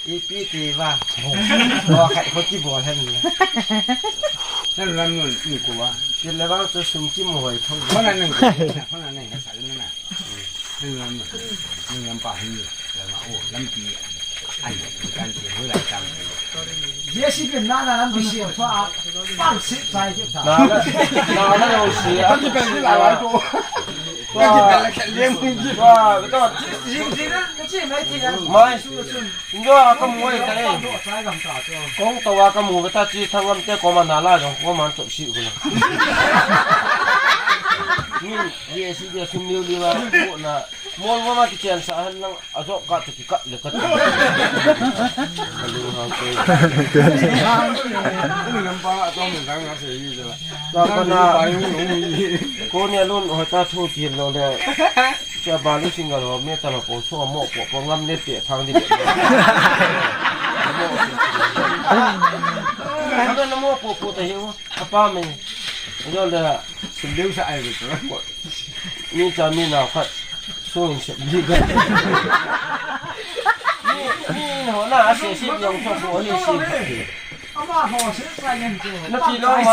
อีปีตีว่าโอ้ใครเขาที่บ่ท่านนี่นั่นนั่นนี่กูว่ากินแล้วว่าจะซุ่มจิ้มหอยทั้งเพราะนั่นนึงเพราะนั่นนึงก็ใส่นั่นน่ะนั่นนั่นป่าหินแล้วมาโอ้ลำปีอันการเสียเวลาจัง也是跟哪能不行？说放弃在就他。那有事，他这边是来来做，那这边来看联盟去。哇，那个，这没这个。没，你说个母的嘞？讲到啊，个母的他只他们在国嘛拿那种国嘛做事去了。你也是在村里里嘛，我那。Mall mama kitchen sa lang aso ka to kikat lekat. Kalau hangke. Ini nampak atau mendang nasi ini je. Karena ko ni lun hota thu tin lo le. Cha balu singal lo me ta lo ko so mo ko ngam ne pe thang di. Ada namo po ta hiu apa me. Yo le seliu sa ai gitu. Ni cha mi na khat说一下，你好，那写信用错国内信。那几楼吗？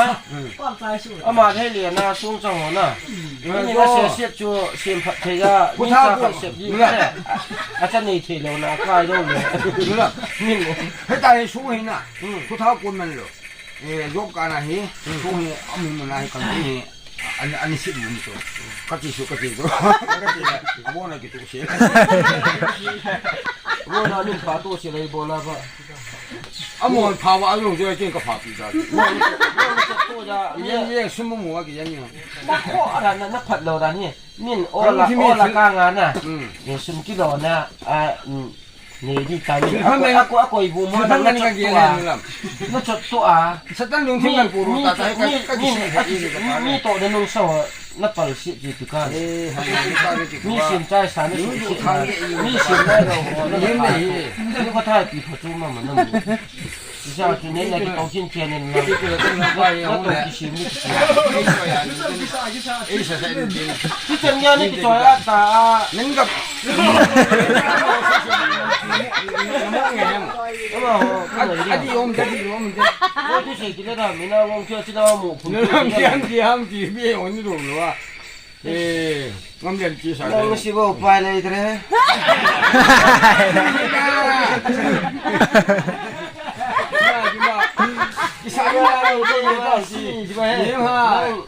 阿妈太脸呐，送上我那，你那写信就先拍这个，你咋拍写一个？啊，这你提了那快肉了，你还带人送人呐？不掏关门了，肉干那些，送人阿明们那些干些。Ani sih belum tu. Kaki tu. Kaki lah. Mana gitu sih. Mana ni patu sih lagi bola apa? Amu pawa alu tu je ke patu jadi. Mana tu je. Semua mua ke ni. Nak ada nak pat lo dah ni. Ni olah kangan nah. Ni semkilo nah. Ni di kami aku ibu mau nak tua. Setan yang tinggal puru tak ni to dan nung so lapal si gitu kan. Ni sim cai sana ni sim dah ni ko thai pi phu ma ma nam. Bisa kini lagi tausin channel na. Itu sim ni. Kita ni kita ta nenggap. Adi om jadi. Kau tu saya kira dah, mina orang tua cina mau pun. Diam biar orang itu dulu ah. Ngambil kisah. Orang si bawa upaya lagi terus. Kisahnya itu sih, gimana?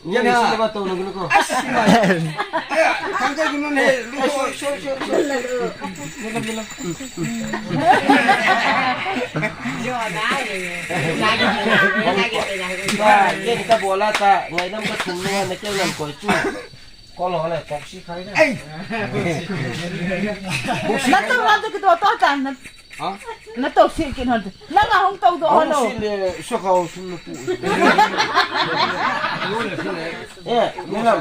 Ni siapa tahu lagu lagu. Kamu jadi gimana? Dia kita bola tak, ngai nam ketumnya nak jalan kocu. Kalau oleh boksi kali ni. Nanti kita tahu kan. Nó tổ sĩ kiện hơn nó là không tàu độ hơn đâu số khẩu xuống phụ nhưng mà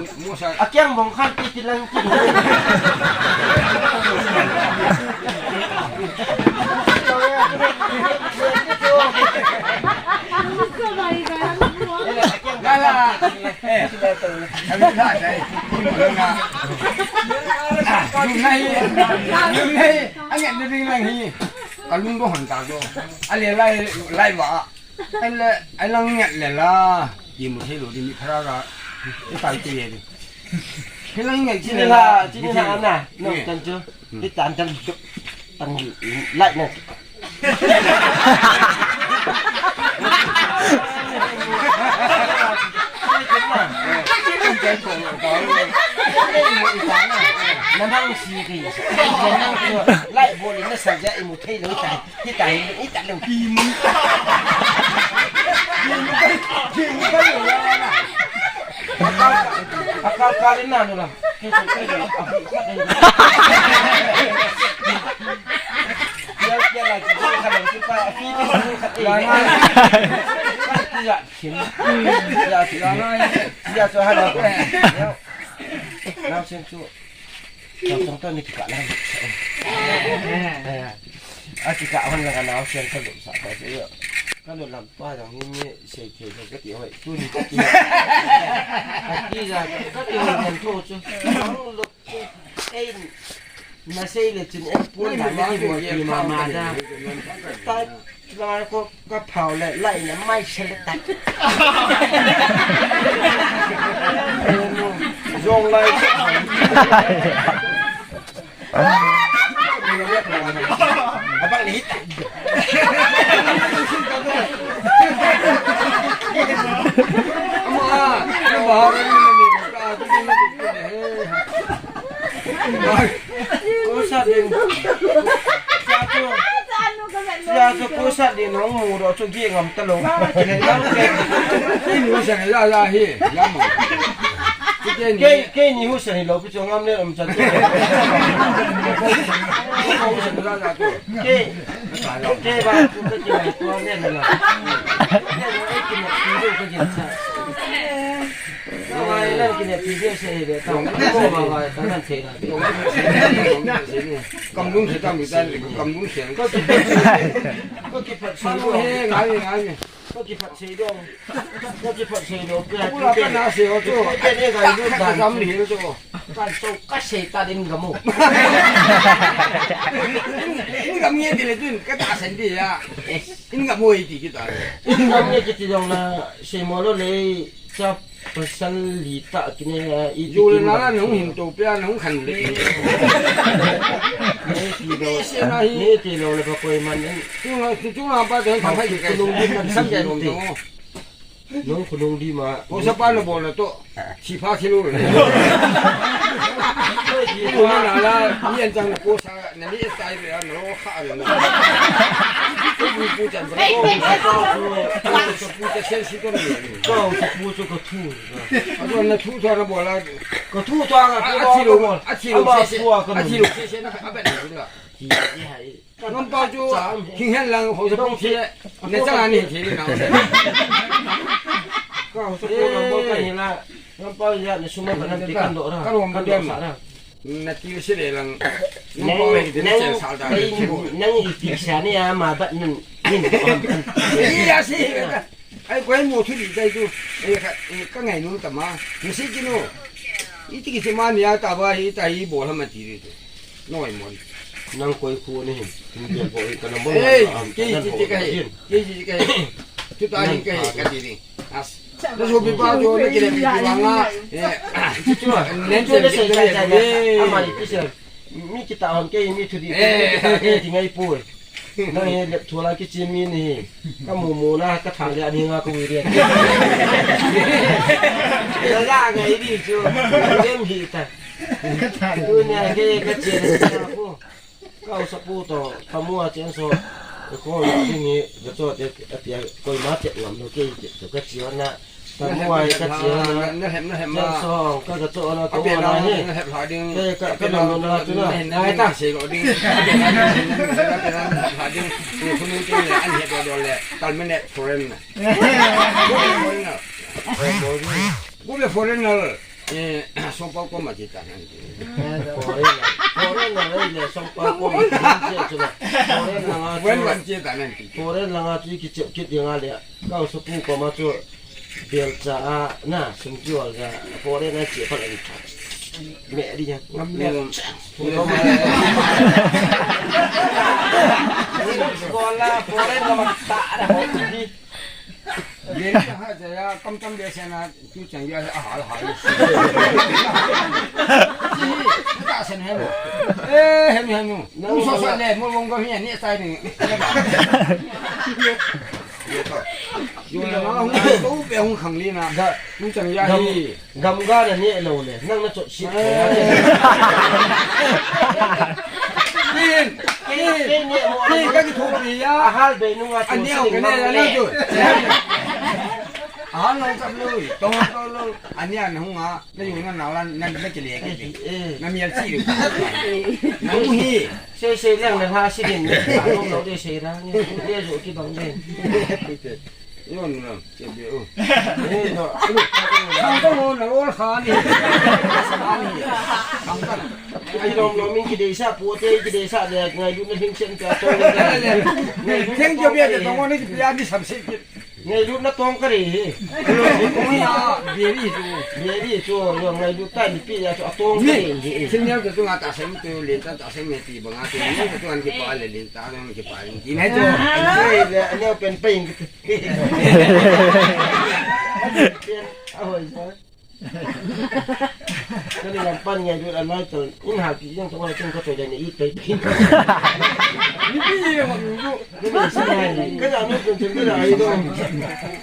à keng bông khát cái lần cái anh nhận được cái này cả luôn có hoàn cảnh rồi anh lại vợ anh lăng nhận lại là gì một thế rồi thì mình khai ra cái tài tiền đi cái lăng nhận chỉ là anh nè nó chân chưa cái chân lại này nó đang xì thì nó lại vô đến nó xảy ra một thế lối chạy cái chạy ít chạy đồng kim cái đến nào rồi cái là chỉ có khả năng chúng ta phi dạ khiến dạ thì dạ cho hai lần nào xem chú trong tôi này cả là chỉ cả hơn là nào xem cái độ sạch cái gì ạ cái độ làm toa rằng như sẽ kể cho cái tiểu vậy tôi đi cái gì ra cái tiểu này thua chứ lục cái มาเซ่เลยจนเอ็กปูนหลังไม่ได้หมดทีมาได้ตายลอยก็เผาเลยไล่เนี่ยไม่เฉลตัดยงเลยเอาบ้างนี้ตัดPusat din. Siapa pusat din orang muda cuci ngam telung. Ini urusan ya hi, lama. Ke ni urusan lo pu ngam le om chat. Ke ba pu ke ni tu le na. Ke ni video ke ni sa. Rồi lên cái này video xe để tao mua vào tao làm xe này. Cầm đúng sẽ cầm được tay, cầm đúng sẽ có kịp phật xe đâu ngái có kịp phật xe đâu có kịp phật xe đâu cũng là cái nào xe cho cái này cái đứa ta dám đi cho ta sâu cắt xe ta đến gầm một ini gam nghe thì là cái ta sinh đi à ini gam mồi thì cái ta gam nghe cái dòng là xe mô lô lấy cho person lý tạ cái này dù là nó là hình tổ bia nó không khẩn lýนี่ตีโลเลยพอคุยมันchúng là ba tiếng không phải được cái luôn điมันซ้ำใจผมน้องคุณลุงดีมา bố sắp ba là bố là to chỉ phá kilo rồi bố nó là hiện rằng là bố sa nhà đi tay rồi nó khá rồi bố chẳng phải bốจะเส้นสิตัวนี้ก็ปูจะก็ทู่ตัวนั้นทู่ตัวนั้นบอลก็ทู่ตัวก็อาชีพหมดอาชีพเสียอาชีพเสียนะเอาแบบนี้ด้วยน้องป้าจูทิ้งให้ลังหัวสะโพกเทียในจังหวะนี้ทีนี้นะก็หัวสะโพกน้องป้าก็เห็นละน้องป้าเนี่ยในสมัยนั้นติดกันโดดนะกันโดดสาระนาทีเสียลังน้องป้าเองที่เนี่ยสาวดานั่งอีกทีเสียเนี่ยมาแบบนึงนี่นี่อาชีพไอ้คนหมู่ที่ดีใจดูไอ้ก็ไงนู้นแต่มาไม่ใช่กินโน่อีที่กินมาเนี่ยแต่ว่าอีใจบ่ทำมาจีดีดูน้อยหมดนั่งคุยคูนี่เดี๋ยวพอกันน้ำมันเฮ้ยกี่ทุกตาหิ้งกันดีแล้วชอบไปป้าโจ้ไม่กินอะไรกินวางละจู่เน้นจะได้ใส่ใจอามาอีกทีเสียมีกิตาหันเกยมีทุดีที่ไงป่วยนั่งเล็บทัวร์กิจมีนี่ก็หมูนะก็ทางเรียนนี่ก็คุยเรียนแล้วยากไงดิจู่เล่มหีแต่ดูเนี่ยก็เจริญนะพวกก็เอาสปูต่อขมัวเจนโซก็ที่นี่จะโจทย์จะเตียก็มาเจ็บหลังโอเคจะก็เจียวนะขมัวก็เจียวนะเจนโซก็จะโจทย์นะตัวอะไรนี่ก็นอนนะจุ๊นะไอ้ตั้งเสียก็ดิ้งเป็นหาดิ้งคุณนึกว่าอันเห็ดโดนเลยตอนไม่เนี่ยฟอร์เรนน่ะกูเป็นฟอร์เรนน่ะส่งเป้าก็มาจิตตานั่นฟอร์เรนเลยส่งเป้าก็มาจิตจุดฟอร์เรนวันจิตตานั่นฟอร์เรนหลังที่คิดยังไงเลยก็สปูก็มาจุดเบียร์จ้าน่ะสมจิวจ้าฟอร์เรนน่ะจีบอะไรแม่ดิยังงำเนี่ยก็ละฟอร์เรนละมันตาละผมดีเรียนจะให้จะกำเดียเสนาจู่จังยาอาหารตาเสนให้หมดเห็นนู่นสดๆเลยมึงวงก็เห็นนี่ใส่หนึ่งอยู่แล้วนะตู้เปียงขังลีนะจู่จังยาที่กำก้าเนี่ยเราเนี่ยนั่งน่าจดชิดนี่ก็จะถูกดีอ่ะอาหารเบนูว่าอันนี้เอาไปเนี่ยแล้วจุดอาหารเราจับเลยตรงเราอันนี้อันหัวแล้วอยู่นั่นเรานั่นไม่จะเลี้ยงกันนั่นมีอะไรสิน้องฮีเซ่เรื่องในภาษีดินเราได้เซ่แล้วเนี่ยเรียกอยู่ที่ตรงนี้ย้อนเราเจ็บเยอะนี่เนาะทำต้องโอ้ขานี่ทำกันไอ้เรามีกิเลสปวดกิเลสเนี่ยไงอยู่ในหิ้งเช่นกันตัวนี้เท่งจะเบี้ยจะต้องว่านี่จะพยายามที่สัมผัส ngày lúc nó tông cái gì cũng ya bia đi chú về đi cho rồi ngày lúc tay đi bây giờ cho tông cái gì xin nhau tôi ngã ta xem tôi liền ta xem mẹ thì bằng ngã tôiนี่tôi ăn cái bả liền ta ăn cái bả liềnที่ไหนจ๊đây anh emเป็นปิงเป็นเอาไว้ใช่ก็เลยยังปั้นไงดูอันนั้นจนยิ่งหาปียังต้องอะไรจนก็ตัวใหญ่เนี่ยอีกไปปีนนี่พี่มันอยู่ก็ไม่ใช่ก็จะไม่เป็นถึงก็ได้ด้วย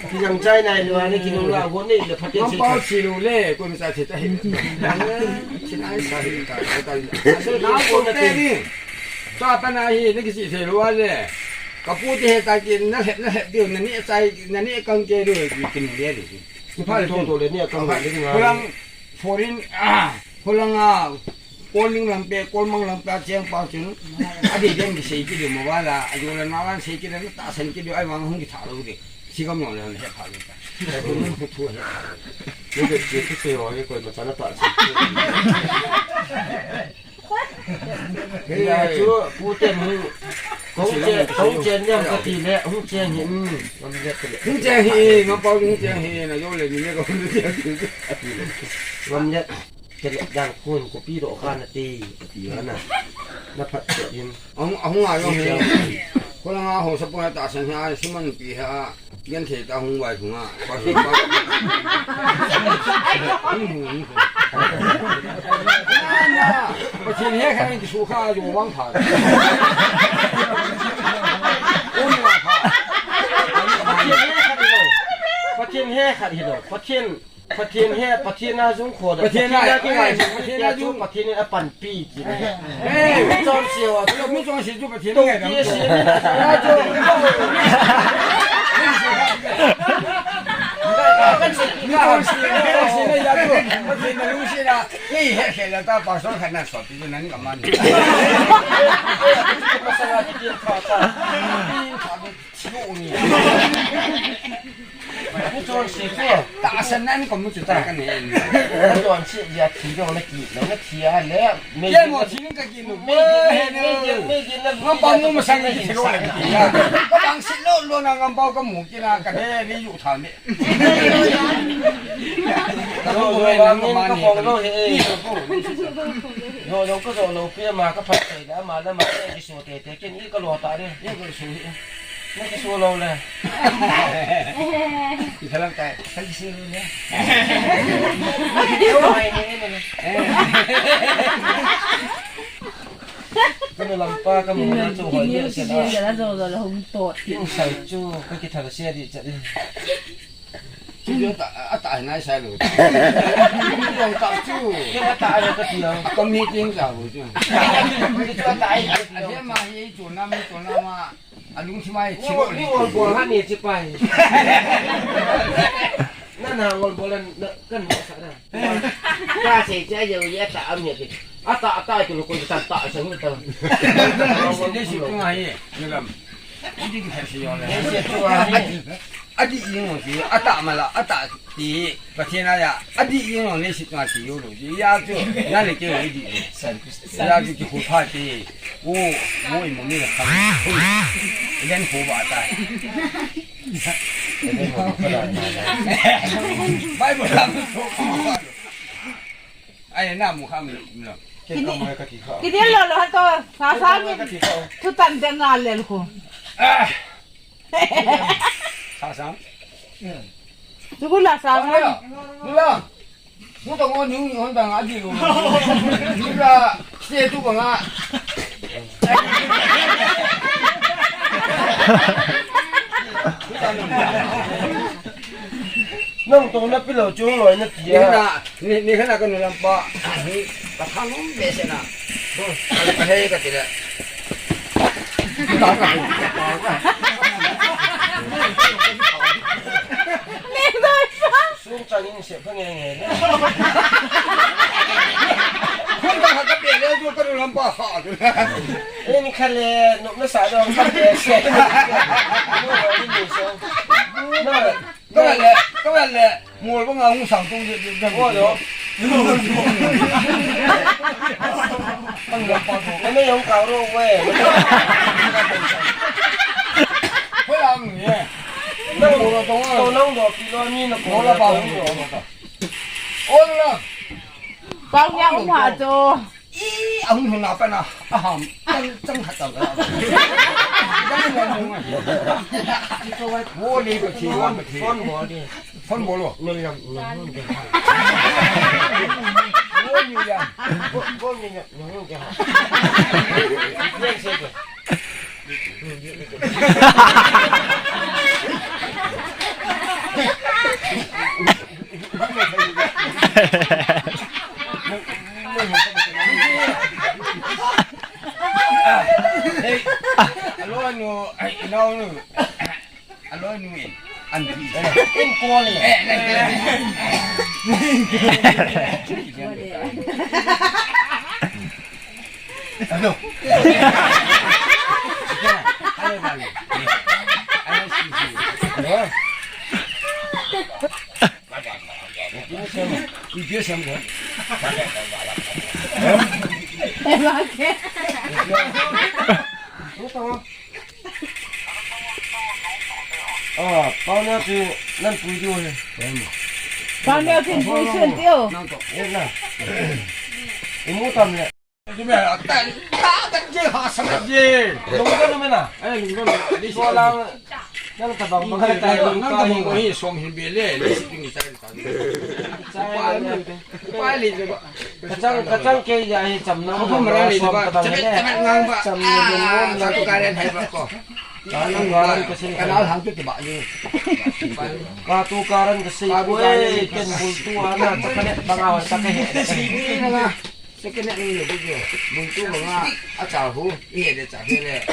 ที่ยังใจในเรือนี่กินเราวันนี้เลยพัดเจ็ดสิบ น้ำเปล่าชิลูเล่กูไม่ใช่เฉยๆดังเลยชิ้นไอ้สายกันน้ำคนเต้นี่ชอบปนาฮีนี่ก็สิเทรัวเลยก็พูดที่ตากินนั่นเห็ดเดียวนั่นนี่ใจนั่นนี่กังเกลือกินเลี้ยดิที่พ่อตัวเลยเนี่ยกังวลเรื่องงาน พลังโฟรินพลังโกลิงลำเปโกลมังลำเปเชียงเปาจึงอดีตยังเสียกิเลสมาว่าละอายุละน้อยเสียกิเลสตาเส้นกิเลสไอ้วังหงกิถาลูดิสิ่งก็มองเลยเห็ดผาเลยแต่คนนี้พูดทั่วนี่เป็นสิ่งที่เสียหายคนมาสารพัดสิ่งเนี่ยชั่วผู้เต็มมือของเจนยังกะทิแล้วของเจนเห็นมันเรียกกันเลย หงเจียงฮีน้ำเปล่าหงเจียงฮีนะโยเลยนี่ก็หงเจียงฮี มันเรียกจะอย่างคนกูพี่ดอกข้านาตีแล้วน่ะนับพัดเสียนเอาหงายองเจียงคนละหงสปอยตาเส้นหายสมันปีฮะยันเทตาหงไว้ถุงอ่ะพอสิพอพอทีนี้แค่นี้สู้ข้าอยู่วังผาโอ้ยว่าผาประเทศแห่ขัดเหรอประเทศแห่ประเทศน่าจุ้งขวดประเทศน่าจุ้งประเทศน่าจุ้งประเทศนี้ปั่นปีกินเฮ้ยไม่จอมเสียวอ่ะไม่จอมเสียวจุประเทศนี้ไงนะน่าจุ้งไม่จอมเสียวเลยยาจุ้งประเทศนั้นรู้สินะนี่เห็นแล้วตาปากสองขนาดสดที่นั่นกับมันภาษาจีนขาดชิวนี่ไม่จอมเสียวตาเส้นนั้นก็ไม่จุดตากันเองจอมเสียยาทีก็ไม่กินแล้วก็เทียแล้วไม่กินหมดทีนึงก็กินไม่กินแล้วงั้นปองงูมาสั่งให้กินเลยก็บางสิ่งโลดล้วนงั้นปองก็หมูกินอะกันเด้นี่อยู่ทางนี้โอ้ยบางนี่ก็ฟองโลเฮ้ยโยก็โโลเปียมาก็พัดใจแล้วมาแล้วมาไอ้กิโซเตะกินอีก็รอตาดินี่ก็สูไม่กิโซโลเลยที่พลังใจทั้งซื้อเนี่ยก็เลยลำป้าก็มึงนะจูหัวเยอะเสียแล้วเราหงโตดยิ่งใส่จูก็คิดทางเสียดีจัดเลยจูเยอะตายนายใช่หรือลองตัดจูแค่ตายเลยก็เดียวก็มีจริงจ้ะจูจูตายอันนี้มาเฮ้ยจูน้ำมาอันลุงที่ไม่ชิโร่ นี่วันบัวฮันนี่จิไปนั่นหางวันบัวแล้วกันหมดสักนะกาเสียใจเยอะแยะแต่อันนี้ที่ตาตัวลูกคนจะตาใช่ไหมตาวันนี้ชิโร่มาเฮ้ยนี่ก็อันนี้ก็แค่ชิโร่เลยอันนี้ยิง我是阿达嘛啦，阿达第白天那呀，阿弟英文那是干是有路，呀就那里叫一点，呀就就不怕的，我也没那个看，连火把带，买不上火，哎，那木看没了。Kini lolo to sasangin tutan dengal lelko. Sasang? Sigula sasang. Mula. Muta ko yung honda nga di lo. Mula siya tu nga. Nông tông nó biết lâu chung rồi nó kìa. Ni khana kan làm pa. Ni bakang mo bese na. Ano hey ka tila. Xuống cho những sự phương nghề đấy. Không ta hạt bể lên tôi có làm pa họ rồi. Ê mình khăn lệ nó xả đâu khăn lệ xe. Nó rồi đi nhiều số. Các bạn là mua có ngông sòng tung được rồi đó. Nó mới không cầu đâu quê. Phải làm gì? Nó tao nông đồ kilo ni nó Nó là bao nhiêu mà ôn là bao nhiêu cũng hòa cho ông thằng nào phải nào hòm chân hạt tàu mua đi cái gì ăn cái gì con bò đi phân bò luôn mình làm mua nhiều vậy con mình làm những cái riêng xe kìa alo anh nó alo anh ăn gì em con này alo alo vale alo sí sí y yo se me em nói thế bao nhiêu thì năm phút rồi bao nhiêu tiền vui xuyên tiêu em này em mua tầm này chứ mẹ ta chơi họ sao gì đúng cái nó mới nào đúng cái đi qua lang đang tập bằng cái tay tay bằng nó tay tầm cái xóm hiện biệt lệ lấy sự kinh tế quay liền rồi cái trang cây dài chậm nó không mà ra liền rồi chậm ngang vậy chậm liền nó cái đen hay vậy có cái đó thằng cái bạn như katukaran kasi gue ken bultu ana takane bangaw takane ini na second ni lo bigyo buntu mga achahu iya de chahe le